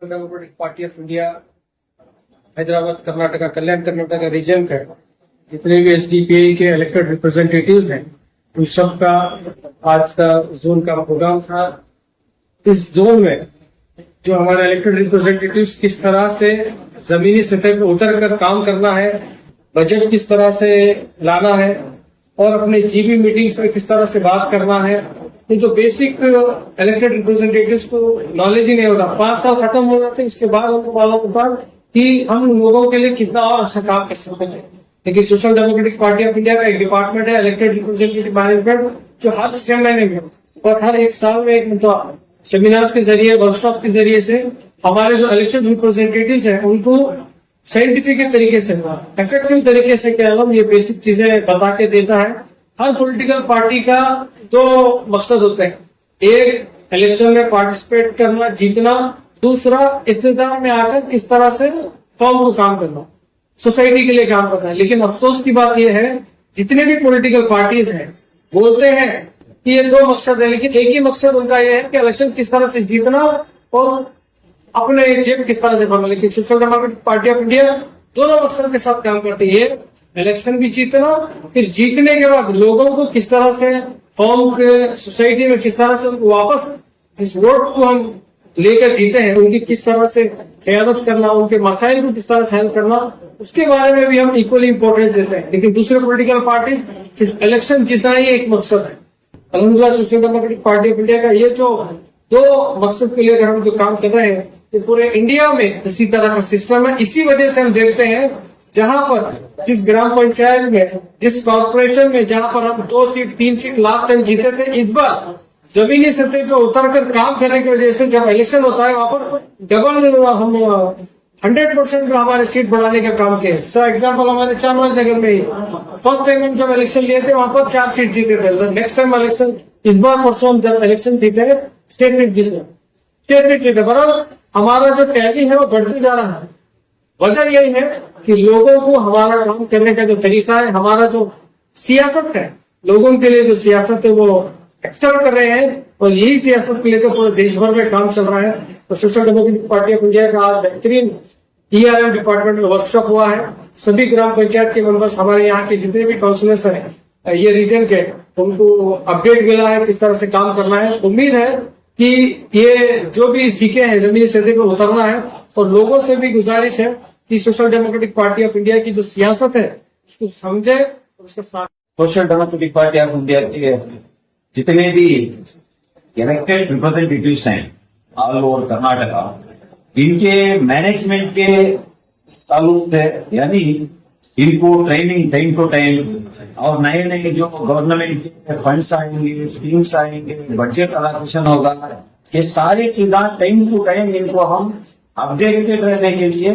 Democratic party of India Hyderabad Karnataka Kalyan Karnataka region का जितने भी एसडीपीआई के इलेक्टेड रिप्रेजेंटेटिव्स हैं उन सब का आज का जोन का प्रोग्राम था। इस जोन में जो हमारे इलेक्टेड रिप्रेजेंटेटिव्स किस तरह से जमीनी सतह पर उतर कर काम करना है, बजट किस तरह से लाना है और अपने जीबी मीटिंग्स में किस तरह से बात करना है, ये जो बेसिक इलेक्टेड रिप्रेजेंटेटिव्स को नॉलेज ही नहीं होता। 5 साल खत्म हो जाते इसके बाद हमको मालूम होता कि हम लोगों के लिए कितना और अच्छा काम कर सकते हैं। लेकिन social democratic party of India का एक डिपार्टमेंट है इलेक्टेड रिप्रेजेंटेटिव मैनेजमेंट, जो हर स्टेट में और हर एक साल में एक सेमिनार के जरिए, वर्कशॉप के जरिए से हमारे जो इलेक्टेड रिप्रेजेंटेटिव्स हैं उनको साइंटिफिक तरीके से, इफेक्टिव तरीके से केवल ये बेसिक चीजें बता के देता है। हर पॉलिटिकल पार्टी का 2 मकसद होते हैं, एक इलेक्शन में पार्टिसिपेट करना, जीतना, दूसरा इख्तियार में आकर किस तरह से फॉर्म को काम करना, सोसाइटी के लिए काम करना है। लेकिन अफसोस की बात यह है जितने भी पॉलिटिकल पार्टीज हैं बोलते हैं कि ये 2 मकसद है, लेकिन एक ही मकसद उनका यह है कि इलेक्शन किस तरह से जीतना और अपने जेब किस तरह से भरना। लेकिन social democratic party of India दोनों मकसद के साथ काम करती है, इलेक्शन भी जीतना, फिर जीतने के बाद लोगों को किस तरह से फॉर्म के सोसाइटी में किस तरह से उनको वापस जिस वोट को हम लेकर जीते हैं उनकी किस तरह से क़यादत करना, उनके मसाइल को किस तरह से हल करना, उसके बारे में भी हम इक्वली इम्पोर्टेंस देते हैं। लेकिन दूसरे पॉलिटिकल पार्टीज सिर्फ इलेक्शन जीतना ही एक मकसद है। अल्हम्दुलिल्लाह social democratic party of India का ये जो 2 मकसद के लिए हम जो काम कर रहे हैं कि पूरे इंडिया में इसी तरह का सिस्टम है। इसी वजह से हम देखते हैं जहां पर जिस ग्राम पंचायत में, जिस कॉर्पोरेशन में जहां पर हम 2 सीट 3 सीट लास्ट टाइम जीते थे, इस बार जमीनी सतह पे उतर कर काम करने की वजह से जब इलेक्शन होता है वहां पर डबल हम 100% हमारे सीट बढ़ाने का काम किया। फॉर एग्जाम्पल हमारे चामराजनगर में ही फर्स्ट टाइम हम जब इलेक्शन लिए थे वहां पर 4 सीट जीते थे। नेक्स्ट टाइम इलेक्शन इस बार परसों हम जब इलेक्शन जीते स्टेट जीते बराबर हमारा जो टैली है वो बढ़ते जा रहा है। वजह यही है कि लोगों को हमारा काम करने का जो तरीका है, हमारा जो सियासत है, लोगों के लिए जो सियासत है वो एक्सेप्ट कर रहे हैं और यही सियासत को लेकर पूरे देश भर में काम चल रहा है। तो social democratic party of India का आज बेहतरीन ERM डिपार्टमेंट में वर्कशॉप हुआ है। सभी ग्राम पंचायत के मेंबर्स, हमारे यहाँ के जितने भी काउंसिलर्स हैं ये रीजन के, उनको अपडेट मिला है किस तरह से काम करना है। उम्मीद है कि ये जो भी सीखे हैं जमीनी सतह पर उतरना है और लोगों से भी गुजारिश है कि social democratic party of India की जो सियासत है उसको समझे और उसके साथ social democratic party of India के जितने भी इलेक्टेड रिप्रेजेंटेटिव्स हैं ऑल ओवर कर्नाटका, इनके मैनेजमेंट के ताल्लुक है, यानी इनको ट्रेनिंग टाइम टू टाइम और नए नए जो गवर्नमेंट के फंड्स आएंगे, स्कीम्स आएंगे, बजट अलोकेशन होगा, ये सारी चीजें टाइम टू टाइम इनको हम अपडेटेड रहने के लिए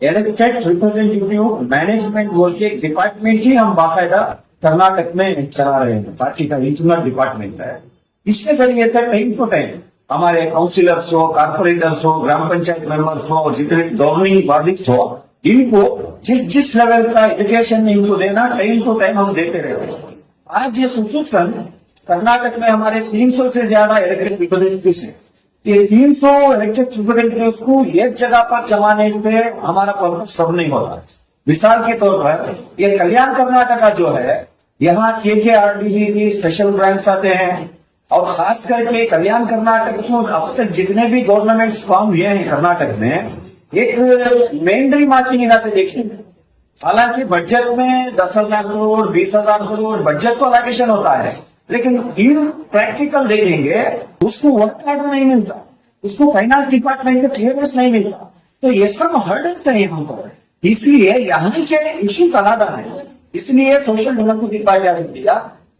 इलेक्टेड रिप्रेजेंटेटिव मैनेजमेंट बोल के डिपार्टमेंट ही हम बाकायदा कर्नाटक में चला रहे हैं। पार्टी का इंटरनल डिपार्टमेंट है। इसके जरिए टाइम टू टाइम हमारे काउंसिलर्स हो, कारपोरेटर्स हो, ग्राम पंचायत मेंबर्स हो और जितने गवर्निंग बॉडीज हो, इनको जिस लेवल का एजुकेशन इनको देना टाइम टू टाइम हम देते रहते हैं। आज ये सिचुएशन कर्नाटक में हमारे 300 से ज्यादा इलेक्टेड रिप्रेजेंटेटिव्स हैं। ये 300 इलेक्टेड रिप्रेजेंटेटिव्स को एक जगह पर जमाने पे हमारा पर्पस सब नहीं होता। मिसाल के तौर पर ये कल्याण कर्नाटका जो है, यहाँ KKRDB की स्पेशल ब्रांच आते हैं और खास करके कल्याण कर्नाटक को अब तक जितने भी गवर्नमेंट फॉर्म हुए हैं कर्नाटक में, एक मेंढरी मार्चिंग यहाँ से देखेंगे। हालांकि बजट में 10,000 करोड़ 20,000 करोड़ बजट को अलोकेशन होता है, लेकिन इन प्रैक्टिकल देखेंगे उसको वर्क ऑर्डर नहीं मिलता, उसको फाइनेंस डिपार्टमेंट का क्लियरेंस नहीं मिलता। तो ये सब हर्डल्स है यहाँ पर, इसलिए यहाँ के इश्यूज अलग है। इसलिए social democratic party of India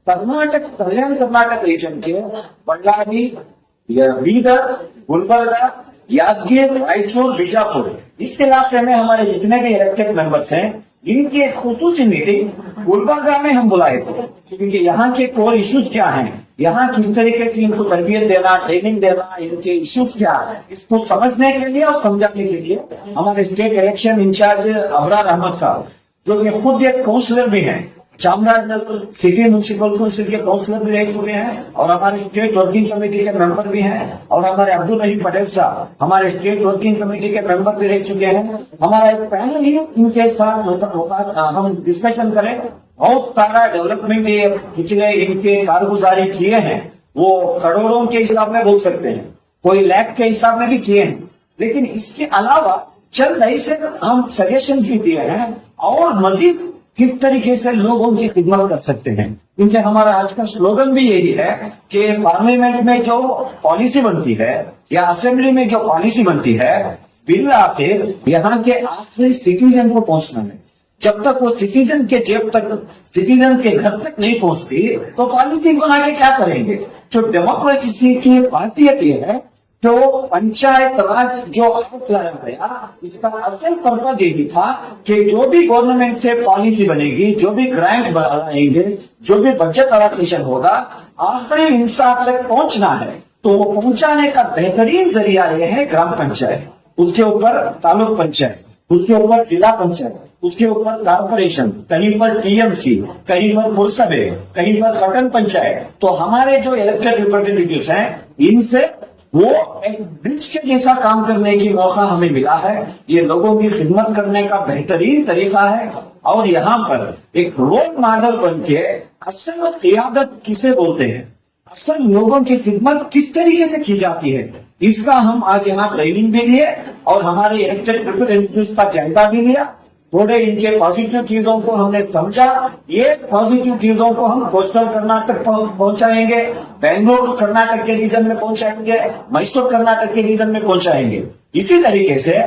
Karnataka Kalyan Karnataka region के बಳ್ಳारी, बीदर, गुलबर्गा, यादगीर, रायचूर, बीजापुर, इस इलाके में हमारे जितने भी इलेक्टेड मेंबर्स हैं इनकी एक खुसूसी मीटिंग गुलबर्गा में हम बुलाए थे, क्योंकि यहाँ के कोर इश्यूज क्या हैं, यहाँ किस तरीके की इनको तरबियत देना, ट्रेनिंग देना, इनके इश्यूज क्या है, इसको समझने के लिए और समझाने के लिए हमारे state election incharge Abrar Ahmed sahab, जो कि खुद एक काउंसलर भी हैं, चामराजनगर सिटी म्यूनिसिपल काउंसिल के काउंसलर भी रह चुके हैं और हमारे स्टेट वर्किंग कमेटी के मेंबर भी हैं और हमारे अब्दुल रहीम पटेल साहब हमारे स्टेट वर्किंग कमेटी के मेंबर भी रह चुके हैं। हमारा एक पैनल ही इनके साथ हम डिस्कशन करें। बहुत सारा डेवलपमेंट ये पिछले इनके कारगुजारी किए हैं, वो करोड़ों के हिसाब में बोल सकते हैं, कोई लाख के हिसाब में भी किए हैं, लेकिन इसके अलावा चंद ऐसे हम सजेशन भी दिए हैं और मजीद किस तरीके से लोगों की खिदमत कर सकते हैं। क्योंकि हमारा आज का स्लोगन भी यही है कि पार्लियामेंट में जो पॉलिसी बनती है या असेंबली में जो पॉलिसी बनती है, बिल आखिर यहाँ के आखिरी सिटीजन को पहुंचना है। जब तक वो सिटीजन के जेब तक, सिटीजन के घर तक नहीं पहुंचती तो पॉलिसी बना के क्या करेंगे। जो डेमोक्रेसी की पार्टी है, जो पंचायत राज जो एक्ट लाया गया, इसका असल पर्पज यही था कि जो भी गवर्नमेंट से पॉलिसी बनेगी, जो भी ग्रांट बनाएंगे, जो भी बजट एलोकेशन होगा, आखिरी इंसान तक पहुंचना है। तो वो पहुंचाने का बेहतरीन जरिया यह है ग्राम पंचायत, उसके ऊपर तालुक पंचायत, उसके ऊपर जिला पंचायत, उसके ऊपर कारपोरेशन, कहीं पर टीएमसी, कहीं पर पुरसभे, कहीं पर पटन पंचायत। तो हमारे जो इलेक्टेड रिप्रेजेंटेटिव्स हैं, इनसे वो एक ब्रिज के जैसा काम करने की मौका हमें मिला है। ये लोगों की खिदमत करने का बेहतरीन तरीका है और यहाँ पर एक रोल मॉडल बन के असल क़ियादत किसे बोलते हैं, असल लोगों की खिदमत किस तरीके से की जाती है, इसका हम आज यहाँ ट्रेनिंग भी लिए और हमारे इलेक्टेड रिप्रेजेंटेटिव्स का जायजा भी लिया। थोड़े इनके पॉजिटिव चीजों को हमने समझा। ये पॉजिटिव चीजों को हम कोस्टल कर्नाटक पहुंचाएंगे, बेंगलोर कर्नाटक के रीजन में पहुंचाएंगे, मैसूर कर्नाटक के रीजन में पहुंचाएंगे। इसी तरीके से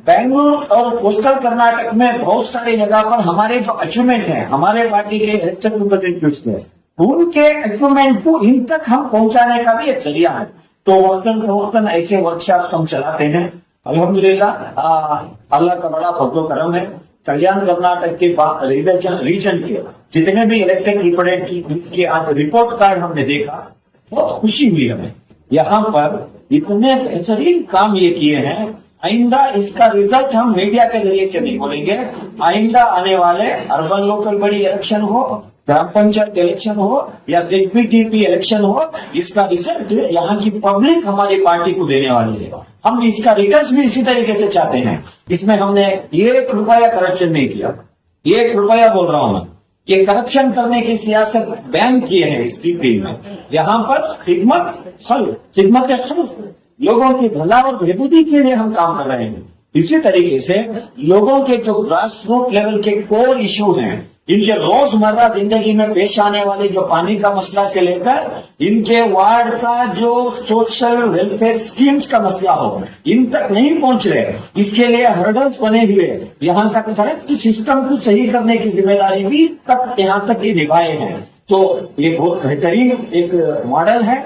बेंगलोर और कोस्टल कर्नाटक में बहुत सारी जगह पर हमारे जो अचीवमेंट है, हमारे पार्टी के इलेक्टेड रिप्रेजेंटेटिव्स के, उनके अचीवमेंट को इन तक हम पहुंचाने का भी एक जरिया है। तो वक्तन ऐसे वर्कशॉप हम चलाते हैं। अल्हम्दुलिल्लाह अल्लाह का बड़ा फजल करम है। कल्याण कर्नाटक के रीजन के जितने भी इलेक्टेड रिप्रेजेंटेटिव के आज रिपोर्ट कार्ड हमने देखा, बहुत खुशी हुई हमें। यहाँ पर इतने बेहतरीन काम ये किए हैं। आइंदा इसका रिजल्ट हम मीडिया के जरिए से नहीं बोलेंगे। आइंदा आने वाले अर्बन लोकल बॉडी इलेक्शन हो, ग्राम पंचायत इलेक्शन हो या ZPTP इलेक्शन हो, इसका रिजल्ट यहाँ की पब्लिक हमारी पार्टी को देने वाली है। हम इसका रिटर्न भी इसी तरीके से चाहते हैं। इसमें हमने 1 रुपया करप्शन नहीं किया, 1 रुपया बोल रहा हूं मैं। ये करप्शन करने की सियासत बैन किए हैं इस DP में। यहाँ पर खिदमत लोगों की भला और बेहतरी के लिए हम काम कर रहे हैं। इसी तरीके से लोगों के जो ग्रास रूट लेवल के कोर इशू हैं, इनके रोजमर्रा जिंदगी में पेश आने वाले जो पानी का मसला से लेकर इनके वार्ड का जो सोशल वेलफेयर स्कीम्स का मसला हो, इन तक नहीं पहुंच रहे। इसके लिए हर्डल्स बने हुए, यहाँ तक करंट सिस्टम को सही करने की जिम्मेदारी भी तक यहाँ तक ये निभाए हैं। तो ये बहुत बेहतरीन एक मॉडल है।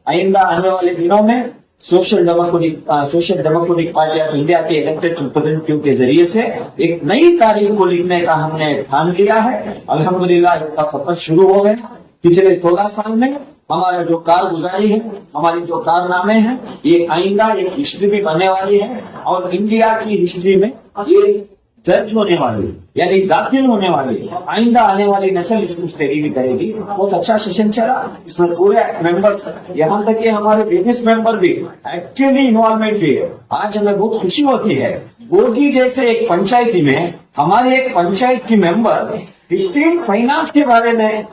आइंदा आने वाले दिनों में social democratic party of India के इलेक्टेड रिप्रेजेंटेटिव के जरिए से एक नई तारीख को लिखने का हमने ठान लिया है। अल्हम्दुलिल्लाह इसका सफर शुरू हो गया। पिछले 16 साल में हमारा जो कारगुजारी है, हमारी जो कारनामे हैं, ये आइंदा एक हिस्ट्री भी बनने वाली है और इंडिया की हिस्ट्री में ये दर्ज होने वाली, यानी दाखिल होने वाली आइंदा आने वाली नस्ल इसको स्टडी भी करेगी। बहुत अच्छा सेशन चला, इसमें पूरे मेंबर्स, यहाँ तक कि हमारे बिजनेस मेंबर भी एक्टिवली इन्वॉल्वमेंट भी है। आज हमें बहुत खुशी होती है, गोगी जैसे एक पंचायती में हमारे एक पंचायत की मेंबर 15 फाइनेंस के बारे में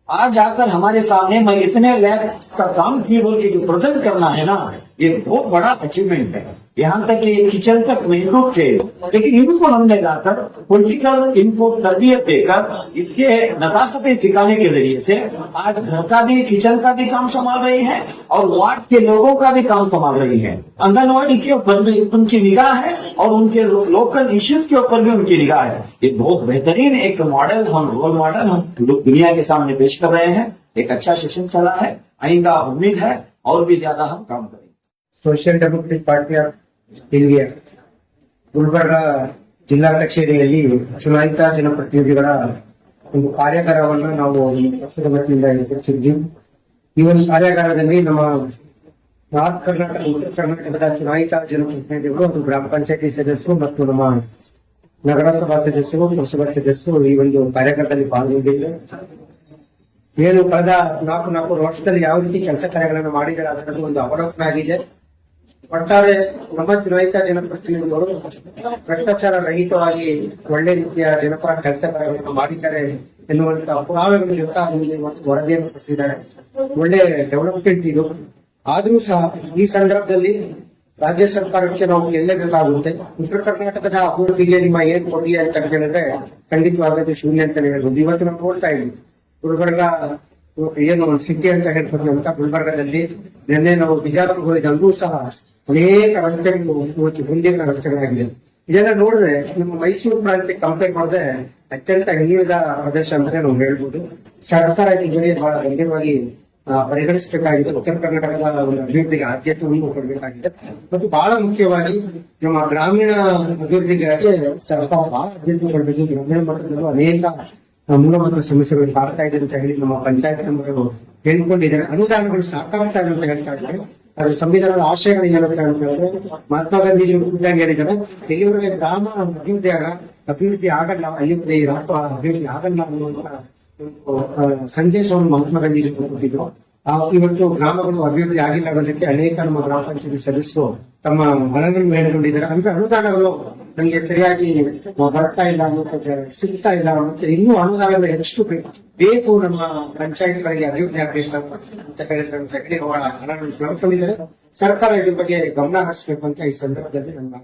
आज आकर हमारे सामने मैं इतने लैक्स का काम की बोल के जो प्रेजेंट करना है ना, ये बहुत बड़ा अचीवमेंट है। यहाँ तक कि किचन तक महदूद थे, लेकिन इनको हमने लाकर पॉलिटिकल इनपुट तरबियत देकर इसके नजाकत ठिकाने के जरिए से आज घर का भी, किचन का भी काम संभाल रही है और वार्ड के लोगों का भी काम संभाल रही है। आंगनवाड़ी के ऊपर भी उनकी निगाह है और उनके लोकल इश्यूज के ऊपर भी उनकी निगाह है। ये बहुत बेहतरीन एक मॉडल, हम रोल मॉडल हम दुनिया के सामने पेश कर रहे हैं। एक अच्छा सेशन चला है, आइंदा उम्मीद है और भी ज्यादा हम काम करेंगे। Social democratic party of India Gulbarga ಜಿಲ್ಲಾ ಕಚೇರಿಯಲ್ಲಿ ಚುನಾಯಿತ ಜನಪ್ರತಿನಿಧಿಗಳ ಒಂದು ಕಾರ್ಯಾಗಾರವನ್ನು ನಾವು ಪಕ್ಷದ ವತಿಯಿಂದ ಏರ್ಪಡಿಸಿದ್ವಿ। ಈ ಒಂದು ಕಾರ್ಯಾಗಾರದಲ್ಲಿ ನಮ್ಮ ನಾರ್ತ್ ಕರ್ನಾಟಕ, ಉತ್ತರ ಕರ್ನಾಟಕದ ಚುನಾಯಿತ ಜನಪ್ರತಿನಿಧಿಗಳು, ಗ್ರಾಮ ಪಂಚಾಯತಿ ಸದಸ್ಯರು ಮತ್ತು ನಮ್ಮ ನಗರಸಭಾ ಸದಸ್ಯರು, ಪುರಸಭಾ ಸದಸ್ಯರು ಈ ಒಂದು ಕಾರ್ಯಕ್ರಮದಲ್ಲಿ ಪಾಲ್ಗೊಂಡಿದ್ದು ಏನು ಕಳೆದ 4 ವರ್ಷದಲ್ಲಿ ಯಾವ ರೀತಿ ಕೆಲಸ ಕಾರ್ಯಗಳನ್ನು ಮಾಡಿದರೆ ಅದರಲ್ಲಿ ಒಂದು ಅವಲೋಕನ ಆಗಿದೆ. ಒಟ್ಟಾರೆ ನಮ್ಮ ಚುನಾಯಿತ ಜನಪ್ರತಿನಿಧಿಗಳು ಭ್ರಷ್ಟಾಚಾರ ರಹಿತವಾಗಿ ಒಳ್ಳೆ ರೀತಿಯ ಜನಪರ ಕೆಲಸ ಕಾರ್ಯಗಳನ್ನು ಮಾಡಿದ್ದಾರೆ ಎನ್ನುವಂತಹ ಪುರಾವೆಗಳು ಜೊತೆ ವರದಿಯನ್ನು ಕೊಟ್ಟಿದ್ದಾರೆ. ಒಳ್ಳೆ ಡೆವಲಪ್ಮೆಂಟ್ ಇದು. ಆದ್ರೂ ಸಹ ಈ ಸಂದರ್ಭದಲ್ಲಿ ರಾಜ್ಯ ಸರ್ಕಾರಕ್ಕೆ ನಾವು ಗೆಲ್ಲಬೇಕಾಗುತ್ತೆ. ಉತ್ತರ ಕರ್ನಾಟಕದ ಅಭಿವೃದ್ಧಿಗೆ ನಿಮ್ಮ ಏನ್ ಕೊಡುಗೆ ಅಂತ ಹೇಳಿದ್ರೆ ಖಂಡಿತವಾಗದು ಶೂನ್ಯ ಅಂತ ಹೇಳ್ಬೋದು. ಇವತ್ತು ನಾವು ನೋಡ್ತಾ ಇದ್ವಿ ಗುಲ್ಬರ್ಗ ಏನು ಸಿಟಿ ಅಂತ ಹೇಳ್ಕೊಂಡಂತ ಗುಲ್ಬರ್ಗದಲ್ಲಿ ನಿನ್ನೆ ನಾವು ಬಿಜಾಪುರ ಹೋಗಿದಂಗೂ ಸಹ ಅನೇಕ ರಸ್ತೆಗಳು ಇವತ್ತು ಮುಂದಿನ ರಸ್ತೆಗಳಾಗಿದೆ. ಇದೆಲ್ಲ ನೋಡಿದ್ರೆ ನಮ್ಮ ಮೈಸೂರು ಪ್ರಾಂತ್ಯಕ್ಕೆ ಕಂಪೇರ್ ಮಾಡಿದ್ರೆ ಅತ್ಯಂತ ಹಿಂದುಳಿದ ಪ್ರದೇಶ ಅಂದ್ರೆ ನಾವು ಹೇಳ್ಬೋದು. ಸರ್ಕಾರ ಇದಕ್ಕೆ ಬಹಳ ಗಂಭೀರವಾಗಿ ಪರಿಗಣಿಸಬೇಕಾಗಿದೆ. ಉತ್ತರ ಕರ್ನಾಟಕದ ಒಂದು ಅಭಿವೃದ್ಧಿಗೆ ಆದ್ಯತೆಯನ್ನು ಕೊಡಬೇಕಾಗಿದೆ ಮತ್ತು ಬಹಳ ಮುಖ್ಯವಾಗಿ ನಮ್ಮ ಗ್ರಾಮೀಣ ಅಭಿವೃದ್ಧಿಗಾಗಿ ಸರ್ಕಾರ ಬಹಳ ಆದ್ಯತೆ ಕೊಡಬೇಕು. ಗ್ರಾಮೀಣ ಮಟ್ಟದಲ್ಲೂ ಅನೇಕ ಮೂಲಭೂತ ಸಮಸ್ಯೆಗಳು ಕಾಡ್ತಾ ಇದೆ ಅಂತ ಹೇಳಿ ನಮ್ಮ ಪಂಚಾಯತ್ ಮೆಂಬರ್ಗಳು ಹೇಳ್ಕೊಂಡಿದ್ದಾರೆ. ಅನುದಾನಗಳು ಸಾಕಾಗ್ತಾ ಇದೆ ಅಂತ ಹೇಳ್ತಾ ಇದ್ದಾರೆ. ಅದು ಸಂವಿಧಾನದ ಆಶಯಗಳು ಏನಂತ ಹೇಳಿದ್ರೆ ಮಹಾತ್ಮ ಗಾಂಧೀಜಿ ಹೇಳಿದ್ದಾರೆ, ಎಲ್ಲಿವರೆಗೆ ಗ್ರಾಮ ಅಭಿವೃದ್ಧಿ ಆಗಲ್ಲ ಅಲ್ಲಿವರೆಗೆ ಈ ರಾಷ್ಟ್ರ ಅಭಿವೃದ್ಧಿ ಆಗಲ್ಲ ಅನ್ನುವಂತ ಸಂದೇಶವನ್ನು ಮಹಾತ್ಮ ಗಾಂಧೀಜಿ ಕೊಟ್ಟಿದ್ರು. ಇವತ್ತು ಗ್ರಾಮಗಳು ಅಭಿವೃದ್ಧಿ ಆಗಿಲ್ಲ ಅನ್ನೋದಕ್ಕೆ ಅನೇಕ ನಮ್ಮ ಗ್ರಾಮ ಪಂಚಾಯತಿ ಸದಸ್ಯರು ತಮ್ಮ ಮನಗಳನ್ನು ಹೇಳಿಕೊಂಡಿದ್ದಾರೆ. ಅಂದ್ರೆ ಅನುದಾನಗಳು ನಮಗೆ ಸರಿಯಾಗಿ ಬರ್ತಾ ಇಲ್ಲ ಅನ್ನೋದು, ಸಿಗ್ತಾ ಇಲ್ಲ ಮತ್ತೆ ಇನ್ನೂ ಅನುದಾನಗಳು ಹೆಚ್ಚು ಬೇಕು ನಮ್ಮ ಪಂಚಾಯತ್ಗಳಿಗೆ ಅಭಿವೃದ್ಧಿ ಆಗಬೇಕು ಅಂತ ಹೇಳಿದ್ರೆ ಹಣವನ್ನು ತಿಳ್ಕೊಂಡಿದ್ದಾರೆ. ಸರ್ಕಾರ ಇದ್ರ ಬಗ್ಗೆ ಗಮನ ಹರಿಸಬೇಕು ಅಂತ ಈ ಸಂದರ್ಭದಲ್ಲಿ ನನ್ನ